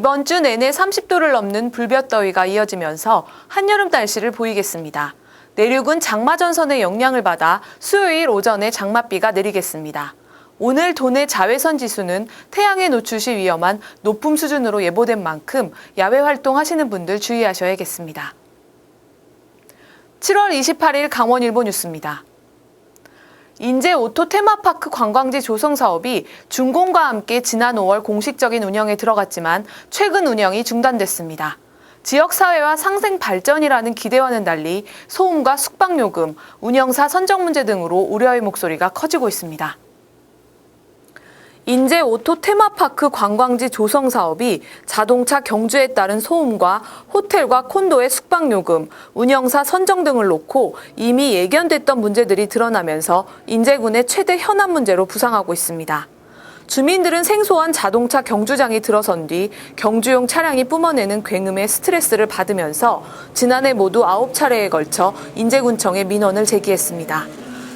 이번 주 내내 30도를 넘는 불볕더위가 이어지면서 한여름 날씨를 보이겠습니다. 내륙은 장마전선의 영향을 받아 수요일 오전에 장맛비가 내리겠습니다. 오늘 도내 자외선 지수는 태양에 노출 시 위험한 높음 수준으로 예보된 만큼 야외 활동하시는 분들 주의하셔야겠습니다. 7월 28일 강원일보 뉴스입니다. 인제 오토 테마파크 관광지 조성 사업이 준공과 함께 지난 5월 공식적인 운영에 들어갔지만 최근 운영이 중단됐습니다. 지역사회와 상생 발전이라는 기대와는 달리 소음과 숙박요금, 운영사 선정 문제 등으로 우려의 목소리가 커지고 있습니다. 인제 오토 테마파크 관광지 조성 사업이 자동차 경주에 따른 소음과 호텔과 콘도의 숙박요금, 운영사 선정 등을 놓고 이미 예견됐던 문제들이 드러나면서 인제군의 최대 현안 문제로 부상하고 있습니다. 주민들은 생소한 자동차 경주장이 들어선 뒤 경주용 차량이 뿜어내는 굉음에 스트레스를 받으면서 지난해 모두 9차례에 걸쳐 인제군청에 민원을 제기했습니다.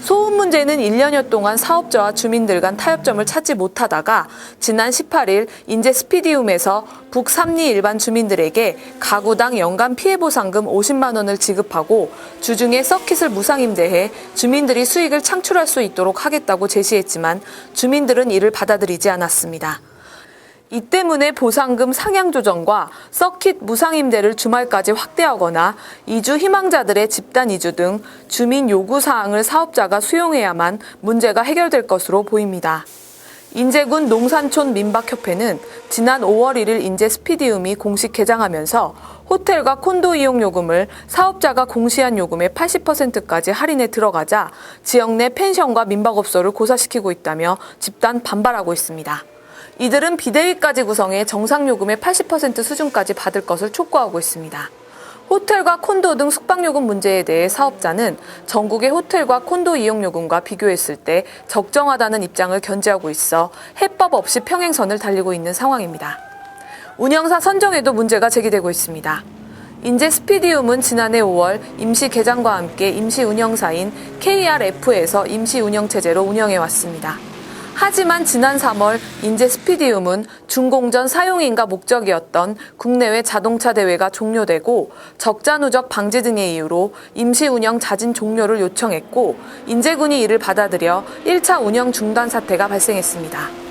소음 문제는 1년여 동안 사업자와 주민들 간 타협점을 찾지 못하다가 지난 18일 인제 스피디움에서 북삼리 일반 주민들에게 가구당 연간 피해보상금 50만 원을 지급하고 주중에 서킷을 무상임대해 주민들이 수익을 창출할 수 있도록 하겠다고 제시했지만 주민들은 이를 받아들이지 않았습니다. 이 때문에 보상금 상향 조정과 서킷 무상임대를 주말까지 확대하거나 이주 희망자들의 집단 이주 등 주민 요구 사항을 사업자가 수용해야만 문제가 해결될 것으로 보입니다. 인제군 농산촌 민박협회는 지난 5월 1일 인제 스피디움이 공식 개장하면서 호텔과 콘도 이용 요금을 사업자가 공시한 요금의 80%까지 할인에 들어가자 지역 내 펜션과 민박업소를 고사시키고 있다며 집단 반발하고 있습니다. 이들은 비대위까지 구성해 정상요금의 80% 수준까지 받을 것을 촉구하고 있습니다. 호텔과 콘도 등 숙박요금 문제에 대해 사업자는 전국의 호텔과 콘도 이용요금과 비교했을 때 적정하다는 입장을 견지하고 있어 해법 없이 평행선을 달리고 있는 상황입니다. 운영사 선정에도 문제가 제기되고 있습니다. 인제 스피디움은 지난해 5월 임시 개장과 함께 임시 운영사인 KRF에서 임시 운영체제로 운영해왔습니다. 하지만 지난 3월 인제 스피디움은 준공전 사용인가 목적이었던 국내외 자동차 대회가 종료되고 적자 누적 방지 등의 이유로 임시 운영 자진 종료를 요청했고 인제군이 이를 받아들여 1차 운영 중단 사태가 발생했습니다.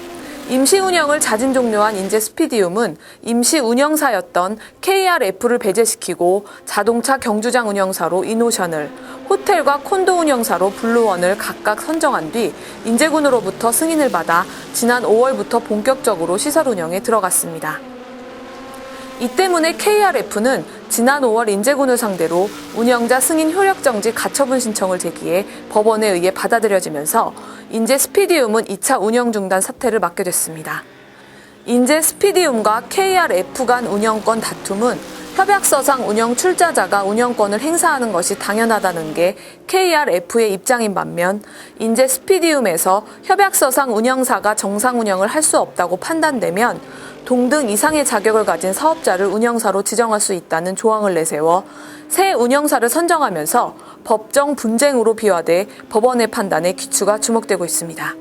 임시 운영을 자진 종료한 인제 스피디움은 임시 운영사였던 KRF를 배제시키고 자동차 경주장 운영사로 이노션을, 호텔과 콘도 운영사로 블루원을 각각 선정한 뒤 인제군으로부터 승인을 받아 지난 5월부터 본격적으로 시설 운영에 들어갔습니다. 이 때문에 KRF는 지난 5월 인제군을 상대로 운영자 승인 효력정지 가처분 신청을 제기해 법원에 의해 받아들여지면서 인제 스피디움은 2차 운영 중단 사태를 맞게 됐습니다. 인제 스피디움과 KRF 간 운영권 다툼은 협약서상 운영 출자자가 운영권을 행사하는 것이 당연하다는 게 KRF의 입장인 반면 인제 스피디움에서 협약서상 운영사가 정상 운영을 할 수 없다고 판단되면 동등 이상의 자격을 가진 사업자를 운영사로 지정할 수 있다는 조항을 내세워 새 운영사를 선정하면서 법정 분쟁으로 비화돼 법원의 판단에 귀추가 주목되고 있습니다.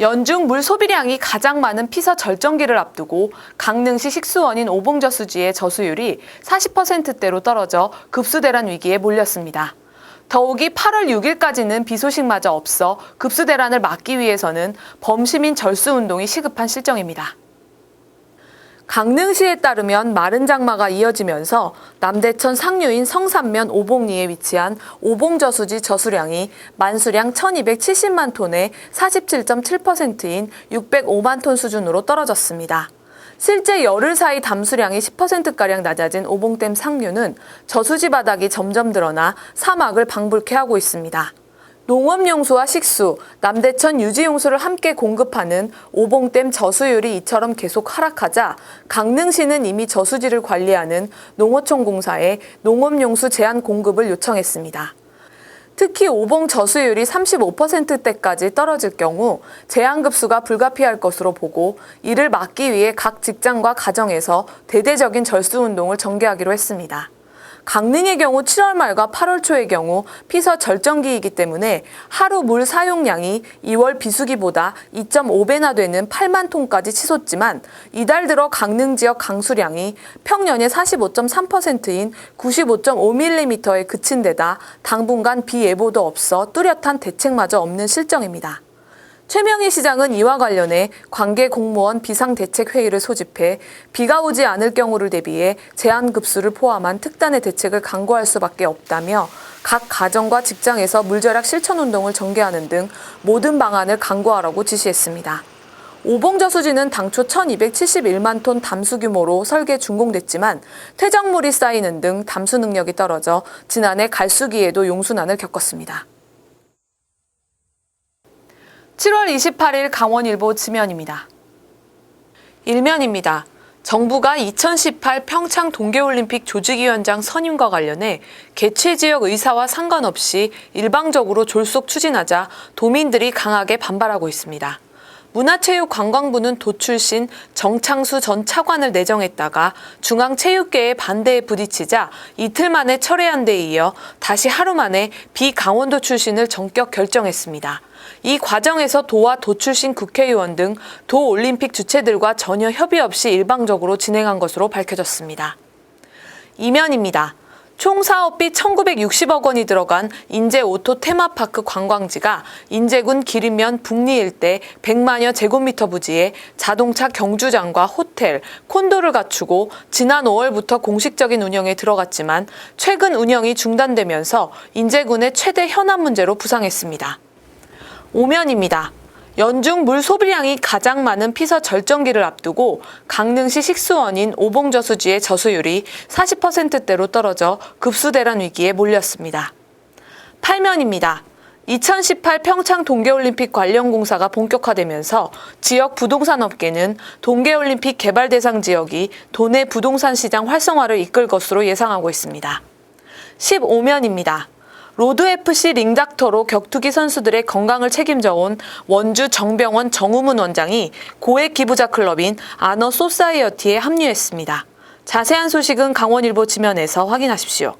연중 물 소비량이 가장 많은 피서 절정기를 앞두고 강릉시 식수원인 오봉저수지의 저수율이 40%대로 떨어져 급수대란 위기에 몰렸습니다. 더욱이 8월 6일까지는 비 소식마저 없어 급수대란을 막기 위해서는 범시민 절수운동이 시급한 실정입니다. 강릉시에 따르면 마른 장마가 이어지면서 남대천 상류인 성산면 오봉리에 위치한 오봉저수지 저수량이 만수량 1270만 톤의 47.7%인 605만 톤 수준으로 떨어졌습니다. 실제 열흘 사이 담수량이 10%가량 낮아진 오봉댐 상류는 저수지 바닥이 점점 드러나 사막을 방불케 하고 있습니다. 농업용수와 식수, 남대천 유지용수를 함께 공급하는 오봉댐 저수율이 이처럼 계속 하락하자 강릉시는 이미 저수지를 관리하는 농어촌공사에 농업용수 제한 공급을 요청했습니다. 특히 오봉 저수율이 35%대까지 떨어질 경우 제한급수가 불가피할 것으로 보고 이를 막기 위해 각 직장과 가정에서 대대적인 절수운동을 전개하기로 했습니다. 강릉의 경우 7월 말과 8월 초의 경우 피서 절정기이기 때문에 하루 물 사용량이 2월 비수기보다 2.5배나 되는 8만 톤까지 치솟지만 이달 들어 강릉 지역 강수량이 평년의 45.3%인 95.5mm에 그친 데다 당분간 비 예보도 없어 뚜렷한 대책마저 없는 실정입니다. 최명희 시장은 이와 관련해 관계 공무원 비상대책회의를 소집해 비가 오지 않을 경우를 대비해 제한급수를 포함한 특단의 대책을 강구할 수밖에 없다며 각 가정과 직장에서 물절약 실천운동을 전개하는 등 모든 방안을 강구하라고 지시했습니다. 오봉저수지는 당초 1271만 톤 담수 규모로 설계 준공됐지만 퇴적물이 쌓이는 등 담수 능력이 떨어져 지난해 갈수기에도 용순환을 겪었습니다. 7월 28일 강원일보 지면입니다. 일면입니다. 정부가 2018 평창 동계올림픽 조직위원장 선임과 관련해 개최 지역 의사와 상관없이 일방적으로 졸속 추진하자 도민들이 강하게 반발하고 있습니다. 문화체육관광부는 도 출신 정창수 전 차관을 내정했다가 중앙체육계의 반대에 부딪히자 이틀 만에 철회한 데 이어 다시 하루 만에 비강원도 출신을 전격 결정했습니다. 이 과정에서 도와 도 출신 국회의원 등 도올림픽 주체들과 전혀 협의 없이 일방적으로 진행한 것으로 밝혀졌습니다. 이면입니다. 총 사업비 1,960억 원이 들어간 인제 오토 테마파크 관광지가 인제군 기린면 북리 일대 100만여 제곱미터 부지에 자동차 경주장과 호텔, 콘도를 갖추고 지난 5월부터 공식적인 운영에 들어갔지만 최근 운영이 중단되면서 인제군의 최대 현안 문제로 부상했습니다. 오면입니다. 연중 물 소비량이 가장 많은 피서 절정기를 앞두고 강릉시 식수원인 오봉저수지의 저수율이 40%대로 떨어져 급수대란 위기에 몰렸습니다. 8면입니다. 2018 평창 동계올림픽 관련 공사가 본격화되면서 지역 부동산 업계는 동계올림픽 개발 대상 지역이 도내 부동산 시장 활성화를 이끌 것으로 예상하고 있습니다. 15면입니다. 로드FC 링닥터로 격투기 선수들의 건강을 책임져온 원주 정병원 정우문 원장이 고액 기부자 클럽인 아너 소사이어티에 합류했습니다. 자세한 소식은 강원일보 지면에서 확인하십시오.